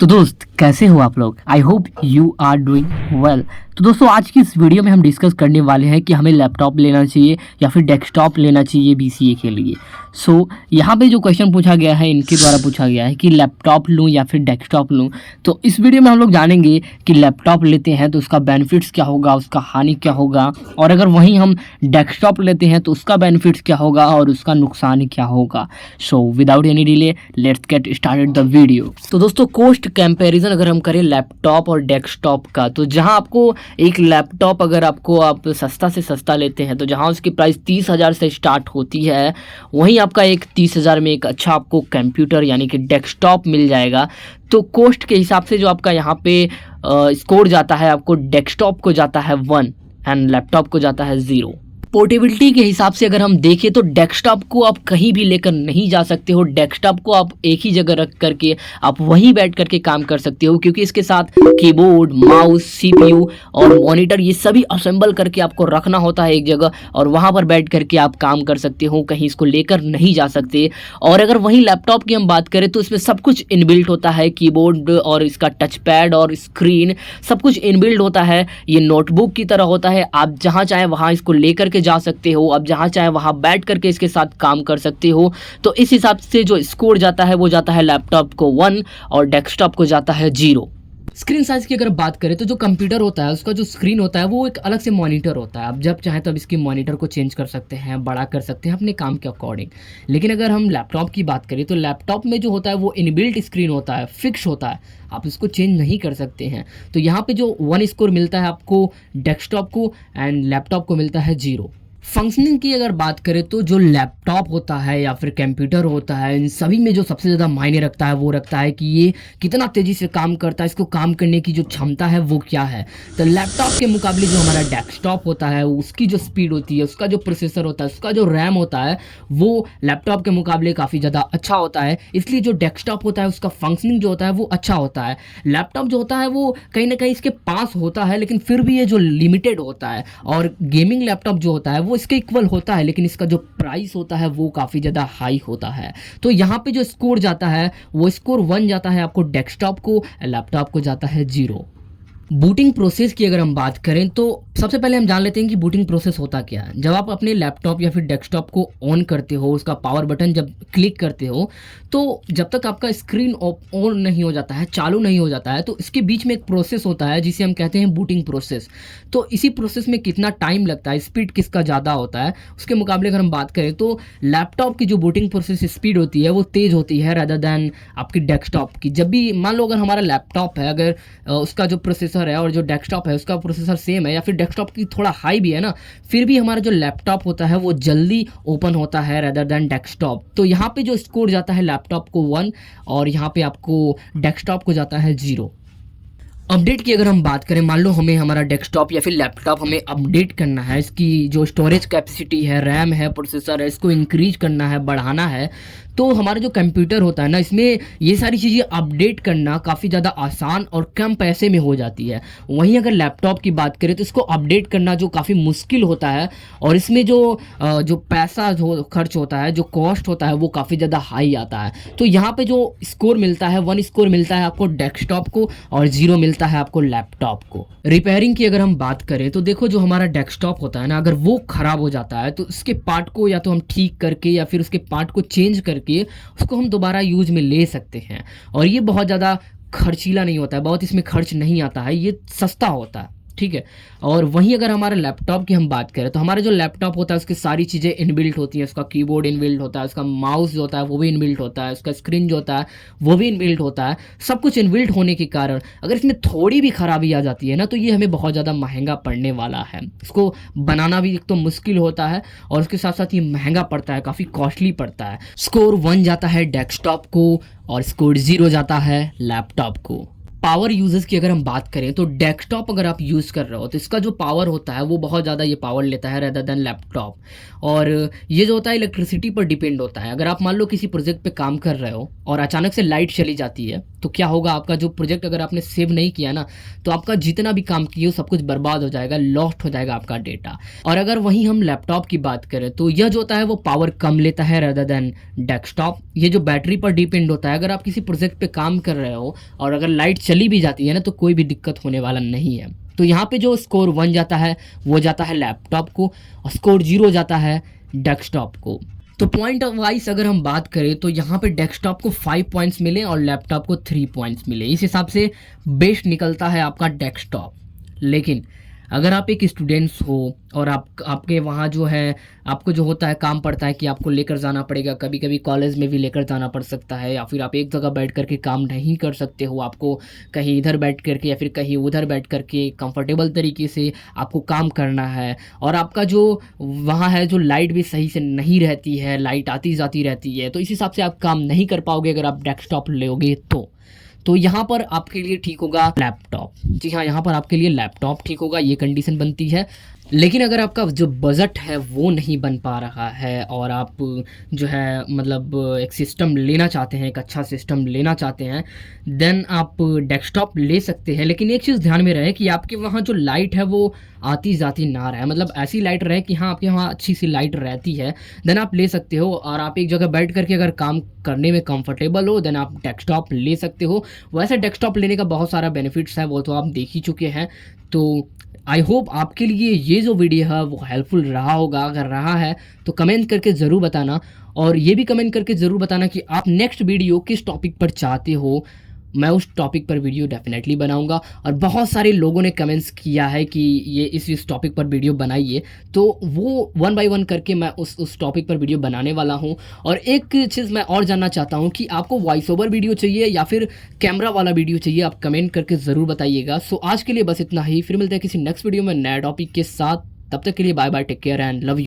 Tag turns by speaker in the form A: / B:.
A: तो दोस्त कैसे हो आप लोग। I hope you are doing well. तो दोस्तों आज की इस वीडियो में हम डिस्कस करने वाले हैं कि हमें लैपटॉप लेना चाहिए या फिर डेस्कटॉप लेना चाहिए बीसीए के लिए। यहाँ पे जो क्वेश्चन पूछा गया है इनके द्वारा पूछा गया है कि लैपटॉप लूँ या फिर डेस्कटॉप लूँ। तो इस वीडियो में हम लोग जानेंगे कि लैपटॉप लेते हैं तो उसका बेनिफिट्स क्या होगा, उसका हानि क्या होगा, और अगर वहीं हम डेस्कटॉप लेते हैं तो उसका बेनिफिट्स क्या होगा और उसका नुकसान क्या होगा। Without any delay let's get started the video. तो दोस्तों कॉस्ट कंपैरिजन अगर हम करें लैपटॉप और डेस्कटॉप का, तो जहां आपको एक लैपटॉप अगर आप सस्ता से सस्ता लेते हैं तो जहां उसकी प्राइस 30,000 से स्टार्ट होती है, वहीं आपका एक 30,000 में एक अच्छा आपको कंप्यूटर यानी कि डेस्कटॉप मिल जाएगा। तो कॉस्ट के हिसाब से जो आपका यहाँ पे स्कोर जाता है, आपको डेस्कटॉप को जाता है 1 एंड लैपटॉप को जाता है 0। पोर्टेबिलिटी के हिसाब से अगर हम देखें तो डेस्कटॉप को आप कहीं भी लेकर नहीं जा सकते हो। डेस्कटॉप को आप एक ही जगह रख करके आप वहीं बैठ करके काम कर सकते हो, क्योंकि इसके साथ कीबोर्ड, माउस, सीपीयू और मॉनिटर ये सभी असेंबल करके आपको रखना होता है एक जगह, और वहां पर बैठ करके आप काम कर सकते हो, कहीं इसको लेकर नहीं जा सकते। और अगर वहीं लैपटॉप की हम बात करें तो इसमें सब कुछ इनबिल्ट होता है, कीबोर्ड और इसका टच पैड और स्क्रीन सब कुछ इनबिल्ट होता है। ये नोटबुक की तरह होता है, आप जहाँ चाहें वहाँ इसको लेकर के जा सकते हो, आप जहां चाहे वहां बैठ करके इसके साथ काम कर सकते हो। तो इस हिसाब से जो स्कोर जाता है वो जाता है लैपटॉप को 1 और डेस्कटॉप को जाता है 0। स्क्रीन साइज की अगर बात करें तो जो कंप्यूटर होता है उसका जो स्क्रीन होता है वो एक अलग से मॉनिटर होता है। आप जब चाहें तब इसकी मॉनिटर को चेंज कर सकते हैं, बड़ा कर सकते हैं अपने काम के अकॉर्डिंग। लेकिन अगर हम लैपटॉप की बात करें तो लैपटॉप में जो होता है वो इनबिल्ट स्क्रीन होता है, फिक्स होता है, आप इसको चेंज नहीं कर सकते हैं। तो यहाँ पे जो 1 स्कोर मिलता है आपको डेस्कटॉप को एंड लैपटॉप को मिलता है 0। फंक्शनिंग की अगर बात करें तो जो लैपटॉप होता है या फिर कंप्यूटर होता है, इन सभी में जो सबसे ज़्यादा मायने रखता है वो रखता है कि ये कितना तेज़ी से काम करता है, इसको काम करने की जो क्षमता है वो क्या है। तो लैपटॉप के मुकाबले जो हमारा डेस्कटॉप होता है उसकी जो स्पीड होती है, उसका जो प्रोसेसर होता है, उसका जो रैम होता है वो लैपटॉप के मुकाबले काफ़ी ज़्यादा अच्छा होता है। इसलिए जो डेस्कटॉप होता है उसका फंक्शनिंग जो होता है वो अच्छा होता है। लैपटॉप जो होता है वो कहीं ना कहीं इसके पास होता है, लेकिन फिर भी ये जो लिमिटेड होता है। और गेमिंग लैपटॉप जो होता है वो इसके इक्वल होता है, लेकिन इसका जो प्राइस होता है वो काफ़ी ज़्यादा हाई होता है। तो यहाँ पे जो स्कोर जाता है वो स्कोर 1 जाता है आपको डेस्कटॉप को, लैपटॉप को जाता है 0। बूटिंग प्रोसेस की अगर हम बात करें तो सबसे पहले हम जान लेते हैं कि बूटिंग प्रोसेस होता क्या है। जब आप अपने लैपटॉप या फिर डेस्कटॉप को ऑन करते हो, उसका पावर बटन जब क्लिक करते हो, तो जब तक आपका स्क्रीन ऑन नहीं हो जाता है, चालू नहीं हो जाता है, तो इसके बीच में एक प्रोसेस होता है जिसे हम कहते हैं बूटिंग प्रोसेस। तो इसी प्रोसेस में कितना टाइम लगता है, स्पीड किसका ज़्यादा होता है, उसके मुकाबले अगर हम बात करें तो लैपटॉप की जो बूटिंग प्रोसेस स्पीड होती है वो तेज़ होती है रदर दैन आपकी डेस्कटॉप की। जब भी मान लो अगर हमारा लैपटॉप है, अगर उसका जो प्रोसेसर है और जो डेस्कटॉप है उसका प्रोसेसर सेम है या फिर डेस्कटॉप की थोड़ा हाई भी है ना, फिर भी हमारा जो लैपटॉप होता है वो जल्दी ओपन होता है रेदर देन डेस्कटॉप। तो यहाँ पे जो स्कोर जाता है लैपटॉप को 1 और यहाँ पे आपको डेस्कटॉप को जाता है 0। अपडेट की अगर हम बात करें, मान लो हमें हमारा डेस्कटॉप या फिर लैपटॉप हमें अपडेट करना है, इसकी जो स्टोरेज कैपेसिटी है, रैम है, प्रोसेसर है, इसको इंक्रीज करना है, बढ़ाना है, तो हमारा जो कंप्यूटर होता है ना, इसमें ये सारी चीज़ें अपडेट करना काफ़ी ज़्यादा आसान और कम पैसे में हो जाती है। वहीं अगर लैपटॉप की बात करें तो इसको अपडेट करना जो काफ़ी मुश्किल होता है, और इसमें जो पैसा जो खर्च होता है, जो कॉस्ट होता है वो काफ़ी ज़्यादा हाई आता है। तो यहाँ पे जो स्कोर मिलता है 1 स्कोर मिलता है आपको डेस्कटॉप को और 0 मिलता है आपको लैपटॉप को। रिपेयरिंग की अगर हम बात करें तो देखो जो हमारा डेस्कटॉप होता है ना, अगर वो ख़राब हो जाता है तो उसके पार्ट को या तो हम ठीक करके या फिर उसके पार्ट को चेंज करके उसको हम दोबारा यूज में ले सकते हैं। और ये बहुत ज़्यादा खर्चीला नहीं होता है, बहुत इसमें खर्च नहीं आता है, ये सस्ता होता है, ठीक है। और वहीं अगर हमारे लैपटॉप की हम बात करें तो हमारा जो लैपटॉप होता है उसकी सारी चीज़ें इनबिल्ट होती हैं। उसका कीबोर्ड इनबिल्ट होता है, उसका माउस जो होता है वो भी इनबिल्ट होता है, उसका स्क्रीन जो होता है वो भी इनबिल्ट होता है। सब कुछ इनबिल्ट होने के कारण अगर इसमें थोड़ी भी खराबी आ जाती है ना तो ये हमें बहुत ज़्यादा महंगा पड़ने वाला है। इसको बनाना भी एक तो मुश्किल होता है और उसके साथ साथ ये महंगा पड़ता है, काफ़ी कॉस्टली पड़ता है। स्कोर 1 जाता है डेस्कटॉप को और स्कोर 0 जाता है लैपटॉप को। पावर यूजेस की अगर हम बात करें तो डेस्कटॉप अगर आप यूज़ कर रहे हो तो इसका जो पावर होता है वो बहुत ज़्यादा ये पावर लेता है रेदर देन लैपटॉप, और ये जो होता है इलेक्ट्रिसिटी पर डिपेंड होता है। अगर आप मान लो किसी प्रोजेक्ट पे काम कर रहे हो और अचानक से लाइट चली जाती है तो क्या होगा, आपका जो प्रोजेक्ट अगर आपने सेव नहीं किया ना, तो आपका जितना भी काम किए हो सब कुछ बर्बाद हो जाएगा, लॉस्ट हो जाएगा आपका डेटा। और अगर वहीं हम लैपटॉप की बात करें तो यह जो होता है वो पावर कम लेता है रेदर देन डेस्कटॉप। ये जो बैटरी पर डिपेंड होता है, अगर आप किसी प्रोजेक्ट पे काम कर रहे हो और अगर लाइट चली भी जाती है ना, तो कोई भी दिक्कत होने वाला नहीं है। तो यहाँ पे जो स्कोर 1 जाता है वो जाता है लैपटॉप को, और स्कोर 0 जाता है डेस्कटॉप को। तो पॉइंट वाइज अगर हम बात करें तो यहाँ पे डेस्कटॉप को 5 पॉइंट्स मिले और लैपटॉप को 3 पॉइंट्स मिले। इस हिसाब से बेस्ट निकलता है आपका डेस्कटॉप। लेकिन अगर आप एक स्टूडेंट्स हो और आपके वहाँ जो है, आपको जो होता है काम पड़ता है कि आपको लेकर जाना पड़ेगा, कभी कभी कॉलेज में भी लेकर जाना पड़ सकता है, या फिर आप एक जगह बैठ करके काम नहीं कर सकते हो, आपको कहीं इधर बैठ करके या फिर कहीं उधर बैठ करके कंफर्टेबल तरीके से आपको काम करना है, और आपका जो वहाँ है जो लाइट भी सही से नहीं रहती है, लाइट आती जाती रहती है, तो इस हिसाब से आप काम नहीं कर पाओगे अगर आप डेस्कटॉप लोगे तो यहाँ पर आपके लिए ठीक होगा लैपटॉप। जी हाँ, यहाँ पर आपके लिए लैपटॉप ठीक होगा, ये कंडीशन बनती है। लेकिन अगर आपका जो बजट है वो नहीं बन पा रहा है और आप जो है मतलब एक सिस्टम लेना चाहते हैं, एक अच्छा सिस्टम लेना चाहते हैं, देन आप डेस्कटॉप ले सकते हैं। लेकिन एक चीज़ ध्यान में रहे कि आपके वहाँ जो लाइट है वो आती जाती ना रहे, मतलब ऐसी लाइट रहे कि हाँ आपके वहाँ अच्छी सी लाइट रहती है, देन आप ले सकते हो। और आप एक जगह बैठ करके अगर काम करने में कंफर्टेबल हो, देन आप डेस्कटॉप ले सकते हो। वैसे डेस्कटॉप लेने का बहुत सारा बेनिफिट्स है, वो तो आप देख ही चुके हैं। तो आई होप आपके लिए ये जो वीडियो है वो हेल्पफुल रहा होगा। अगर रहा है तो कमेंट करके ज़रूर बताना, और ये भी कमेंट करके ज़रूर बताना कि आप नेक्स्ट वीडियो किस टॉपिक पर चाहते हो। मैं उस टॉपिक पर वीडियो डेफिनेटली बनाऊंगा। और बहुत सारे लोगों ने कमेंट्स किया है कि ये इस टॉपिक पर वीडियो बनाइए, तो वो 1 बाय 1 करके मैं उस टॉपिक पर वीडियो बनाने वाला हूं। और एक चीज़ मैं और जानना चाहता हूं कि आपको वॉइस ओवर वीडियो चाहिए या फिर कैमरा वाला वीडियो चाहिए, आप कमेंट करके ज़रूर बताइएगा। सो आज के लिए बस इतना ही, फिर मिलते हैं किसी नेक्स्ट वीडियो में नया टॉपिक के साथ। तब तक के लिए bye bye, take care and love you.